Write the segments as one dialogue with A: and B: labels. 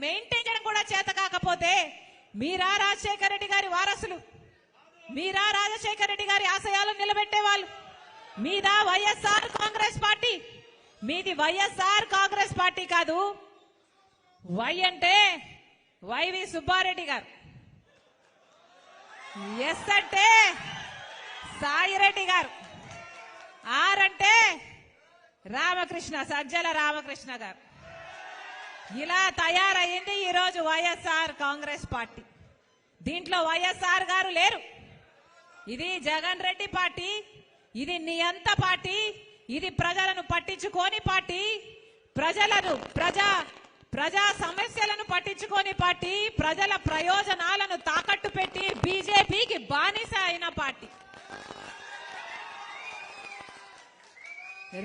A: Maintain చేయడం కూడా చేత కాకపోతే మీరా రాజశేఖర రెడ్డి గారి వారసులు, మీరా రాజశేఖర రెడ్డి గారి ఆశయాలను నిలబెట్టే వాళ్ళు, మీదా వైఎస్ఆర్ కాంగ్రెస్ పార్టీ, మీది వైఎస్ఆర్ కాంగ్రెస్ పార్టీ కాదు. వై అంటే వైవి సుబ్బారెడ్డి గారు, ఎస్ అంటే సాయిరెడ్డి గారు, ఆర్ అంటే రామకృష్ణ, సజ్జల రామకృష్ణ గారు. ఇలా తయారయ్యింది ఈరోజు వైఎస్ఆర్ కాంగ్రెస్ పార్టీ. దీంట్లో వైఎస్ఆర్ గారు లేరు. ఇది జగన్ రెడ్డి పార్టీ, ఇది నియంత పార్టీ, ఇది ప్రజలను పట్టించుకోని పార్టీ, ప్రజా సమస్యలను పట్టించుకోని పార్టీ, ప్రజల ప్రయోజనాలను తాకట్టు పెట్టి బీజేపీకి బానిస అయిన పార్టీ.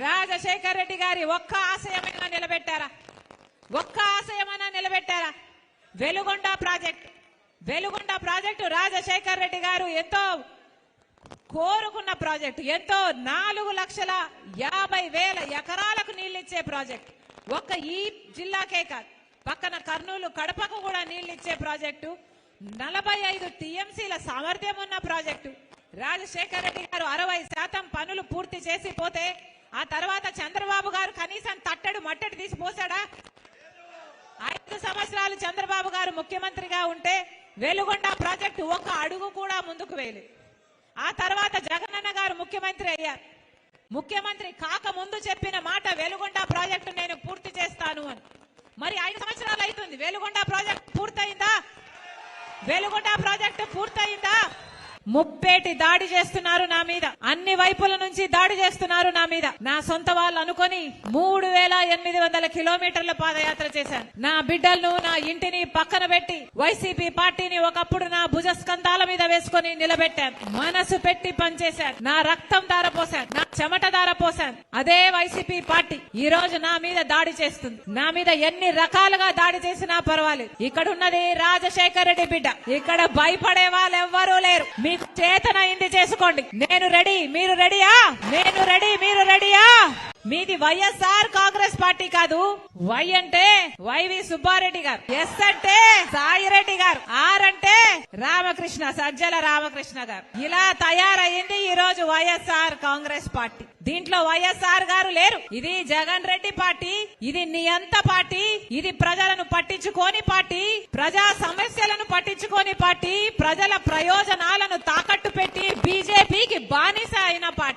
A: రాజశేఖర రెడ్డి గారి ఒక్క ఆశయమైనా నిలబెట్టారా? ఒక్క ఆశయమైనా నిలబెట్టారా? వెలుగొండ ప్రాజెక్టు రాజశేఖర రెడ్డి గారు ఎంతో కోరుకున్న ప్రాజెక్టు, ఎంతో 4,50,000 ఎకరాలకు నీళ్లిచ్చే ప్రాజెక్టు. ఒక్క ఈ జిల్లాకే కాదు, పక్కన కర్నూలు, కడపకు కూడా నీళ్లిచ్చే ప్రాజెక్టు. 45 టీఎంసీల సామర్థ్యం ఉన్న ప్రాజెక్టు. రాజశేఖర రెడ్డి గారు 60% పనులు పూర్తి చేసి పోతే ఆ తర్వాత చంద్రబాబు గారు కనీసం తట్టడు మట్టడి తీసి పోసాడా? 5 సంవత్సరాలు చంద్రబాబు గారు ముఖ్యమంత్రిగా ఉంటే వెలుగొండ ప్రాజెక్టు ఒక్క అడుగు కూడా ముందుకు వేయలేదు. ఆ తర్వాత జగనన్న గారు ముఖ్యమంత్రి అయ్యారు. ముఖ్యమంత్రి కాక ముందు చెప్పిన మాట వెలుగొండ ప్రాజెక్టు నేను పూర్తి చేస్తాను అని. మరి 5 సంవత్సరాలు అవుతుంది. వెలుగొండ ప్రాజెక్టు పూర్తయిందా? వెలుగొండ ప్రాజెక్టు పూర్తయిందా? ముప్పేటి దాడి చేస్తున్నారు నా మీద, అన్ని వైపుల నుంచి దాడి చేస్తున్నారు నా మీద. నా సొంత వాళ్ళు అనుకొని 3,800 కిలోమీటర్ల పాదయాత్ర చేశాను. నా బిడ్డలను, నా ఇంటిని పక్కన పెట్టి వైసీపీ పార్టీని ఒకప్పుడు నా భుజస్కంధాల మీద వేసుకొని నిలబెట్టాను. మనసు పెట్టి పనిచేశాను. నా రక్తం ధారపోశాను, నా చెమట ధారపోశాను. అదే వైసీపీ పార్టీ ఈ రోజు నా మీద దాడి చేస్తుంది. నా మీద ఎన్ని రకాలుగా దాడి చేసినా పర్వాలేదు. ఇక్కడ ఉన్నది రాజశేఖర రెడ్డి బిడ్డ. ఇక్కడ భయపడే వాళ్ళు ఎవ్వరూ లేరు. మీకు చేతనైంది చేసుకోండి. నేను రెడీ, మీరు రెడీయా? నేను రెడీ, మీరు రెడీయా? మీది వైఎస్ఆర్ కాంగ్రెస్ పార్టీ కాదు. వై అంటే వైవి సుబ్బారెడ్డి గారు, ఎస్ అంటే సాయిరెడ్డి గారు, ఆర్ అంటే రామకృష్ణ, సజ్జల రామకృష్ణ గారు. ఇలా తయారయ్యింది ఈరోజు వైఎస్ఆర్ కాంగ్రెస్ పార్టీ. దీంట్లో వైఎస్ఆర్ గారు లేరు. ఇది జగన్ రెడ్డి పార్టీ, ఇది నియంత పార్టీ, ఇది ప్రజలను పట్టించుకోని పార్టీ, ప్రజా సమస్యలను పట్టించుకోని పార్టీ, ప్రజల ప్రయోజనాలను తాకట్టు పెట్టి బీజేపీకి బానిస అయిన పార్టీ.